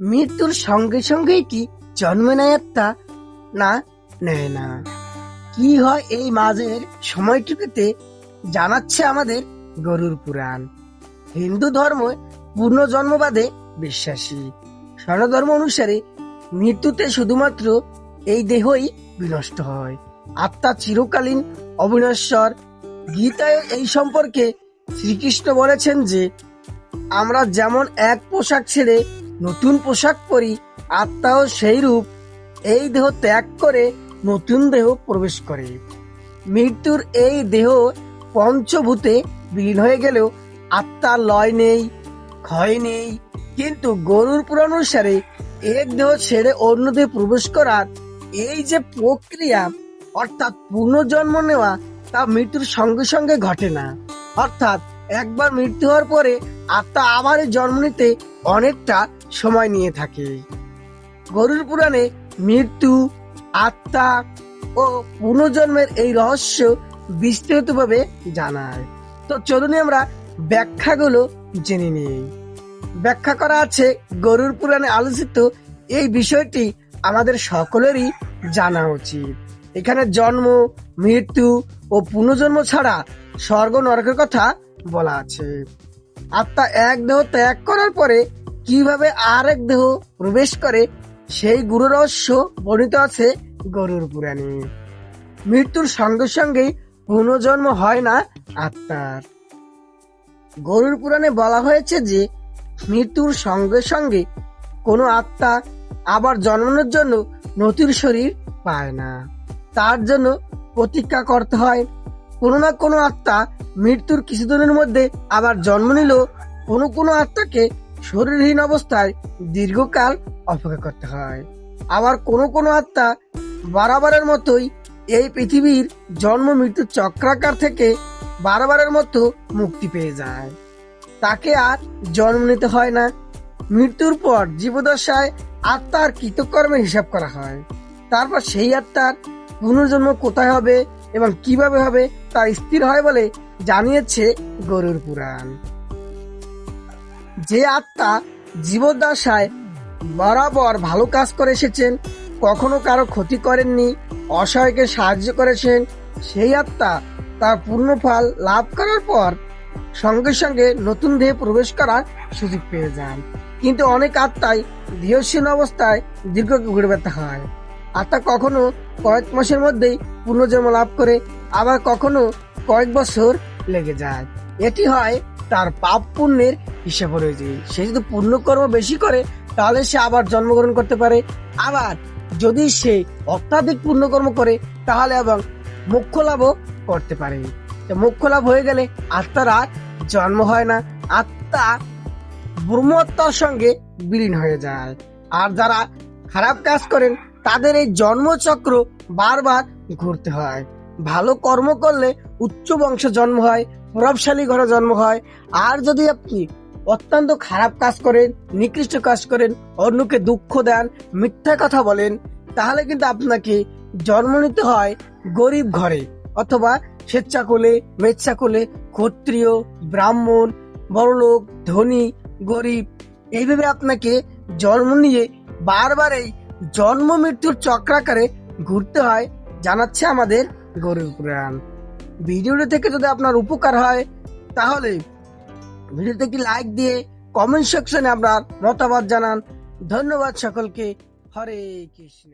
মৃত্যুর সঙ্গে সঙ্গেই কি জন্ম নেয় আত্মা? না, নেয় না। কি হয় এই মাঝের সময়টুকুতে জানাচ্ছে আমাদের গরুর পুরাণ। হিন্দু ধর্ম পুনর্জন্মবাদে বিশ্বাসী। স্বর্ণধর্ম অনুসারে মৃত্যুতে শুধুমাত্র এই দেহই বিনষ্ট হয়, আত্মা চিরকালীন অবিনশ্বর। গীতায় এই সম্পর্কে শ্রীকৃষ্ণ বলেছেন যে আমরা যেমন এক পোশাক ছেড়ে নতুন পোশাক পরি, আত্মাও সেই রূপ এই দেহ ত্যাগ করে নতুন দেহ প্রবেশ করে। মৃত্যুর এই দেহ পঞ্চভূতে বিলীন হয়ে গেলেও আত্মার লয় নেই, ক্ষয় নেই। কিন্তু গরুর পুরাণ অনুসারে এক দেহ ছেড়ে অন্য দেহে প্রবেশ করার এই যে প্রক্রিয়া, অর্থাৎ পুনর্জন্ম নেওয়া, তা মৃত্যুর সঙ্গে সঙ্গে ঘটে না। অর্থাৎ একবার মৃত্যু হওয়ার পরে আত্মা আবার জন্ম নিতে অনেকটা সময় নিয়ে থাকে। গরুর পুরাণে মৃত্যু, আত্মা ও পুনর্জন্মের এই রহস্য বিস্তারিতভাবে জানায়। তো চলুন আমরা ব্যাখ্যাগুলো জেনে নিই। ব্যাখ্যা করা আছে গরুর পুরাণে আলোচিত এই বিষয়টি আমাদের সকলেরই জানা উচিত। এখানে জন্ম, মৃত্যু ও পুনর্জন্ম ছাড়া স্বর্গ নরকের কথা বলা আছে। আত্মা এক দেহ ত্যাগ করার পরে কিভাবে আরেক দেহ প্রবেশ করে সেই গুরু রহস্য বর্ণিত আছে গরুর পুরাণে। মৃত্যুর সঙ্গে সঙ্গেই পুনর্জন্ম হয় না আত্মার। গরুর পুরাণে বলা হয়েছে যে মৃত্যুর সঙ্গে সঙ্গে কোনো আত্মা আবার জন্মানোর জন্য নতুন শরীর পায় না, তার জন্য প্রতীক্ষা করতে হয়। কোনো না কোনো আত্মা মৃত্যুর কিছুদিনের মধ্যে আবার জন্ম নিল, কোনো কোনো আত্মাকে শরীরহীন অবস্থায় দীর্ঘকাল অপেক্ষা করতে হয়। আবার কোনো কোনো আত্মা বারবারের মতোই এই পৃথিবীর জন্ম মৃত্যুর চক্রাকার থেকে বারবারের মতো মুক্তি পেয়ে যায়, তাকে আর জন্ম নিতে হয় না। মৃত্যুর পর জীবদশায় আত্মার কৃতকর্মের হিসাব করা হয়। তারপর সেই আত্মার পুনর্জন্ম কোথায় হবে এবং কিভাবে হবে তা স্থির হয় বলে জানিয়েছে গরুর পুরাণ। যে আত্মা জীবদ্দশায় বরাবর ভালো কাজ করে এসেছেন, কখনো কারো ক্ষতি করেননি, অসহায়কে সাহায্য করেছেন, সেই আত্মা তার পূর্ণফল লাভ করার পর সঙ্গে সঙ্গে নতুন দেহে প্রবেশ করার সুযোগ পেয়ে যান। কিন্তু অনেক আত্মাই দেহহীন অবস্থায় দীর্ঘ ঘুরে বেড়াতে হয়। আত্মা কখনো কয়েক মাসের মধ্যেই পুনর্জন্ম লাভ করে, আবার কখনো কয়েক বছর লেগে যায়। এটি হয় তার পাপ পুণ্যের হিসাব অনুযায়ী। সে যদি পুণ্যকর্ম বেশি করে তাহলে সে আবার জন্মগ্রহণ করতে পারে, আবার যদি সে অত্যাধিক পুণ্যকর্ম করে তাহলে এবং মোক্ষ লাভও করতে পারে। মোক্ষ লাভ হয়ে গেলে আত্মার আর জন্ম হয় না, আত্মা ব্রহ্মত্মার সঙ্গে বিলীন হয়ে যায়। আর যারা খারাপ কাজ করেন তাদের এই জন্মচক্র বারবার ঘুরতে হয়। ভালো কর্ম করলে উচ্চ বংশে জন্ম হয়, প্রভাবশালী ঘরে জন্ম হয়। আর যদি আপনি অত্যন্ত খারাপ কাজ করেন, নিকৃষ্ট কাজ করেন, অন্যকে দুঃখ দেন, মিথ্যা কথা বলেন, তাহলে কিন্তু আপনাকে জন্ম নিতে হয় গরিব ঘরে, অথবা স্বেচ্ছাকুলে, মেচ্ছাকুলে, ক্ষত্রিয়, ব্রাহ্মণ, বড়লোক, ধনী, গরিব, এইভাবে আপনাকে জন্ম নিয়ে বারবার এই জন্ম মৃত্যুর চক্রাকারে ঘুরতে হয়, জানাচ্ছে আমাদের গরুর পুরাণ। ভিডিওটি থেকে যদি আপনার উপকার হয় তাহলে ভিডিওতে কি লাইক দিয়ে কমেন্ট সেকশনে আপনার মতামত জানান। ধন্যবাদ সকলকে। হরে কৃষ্ণ।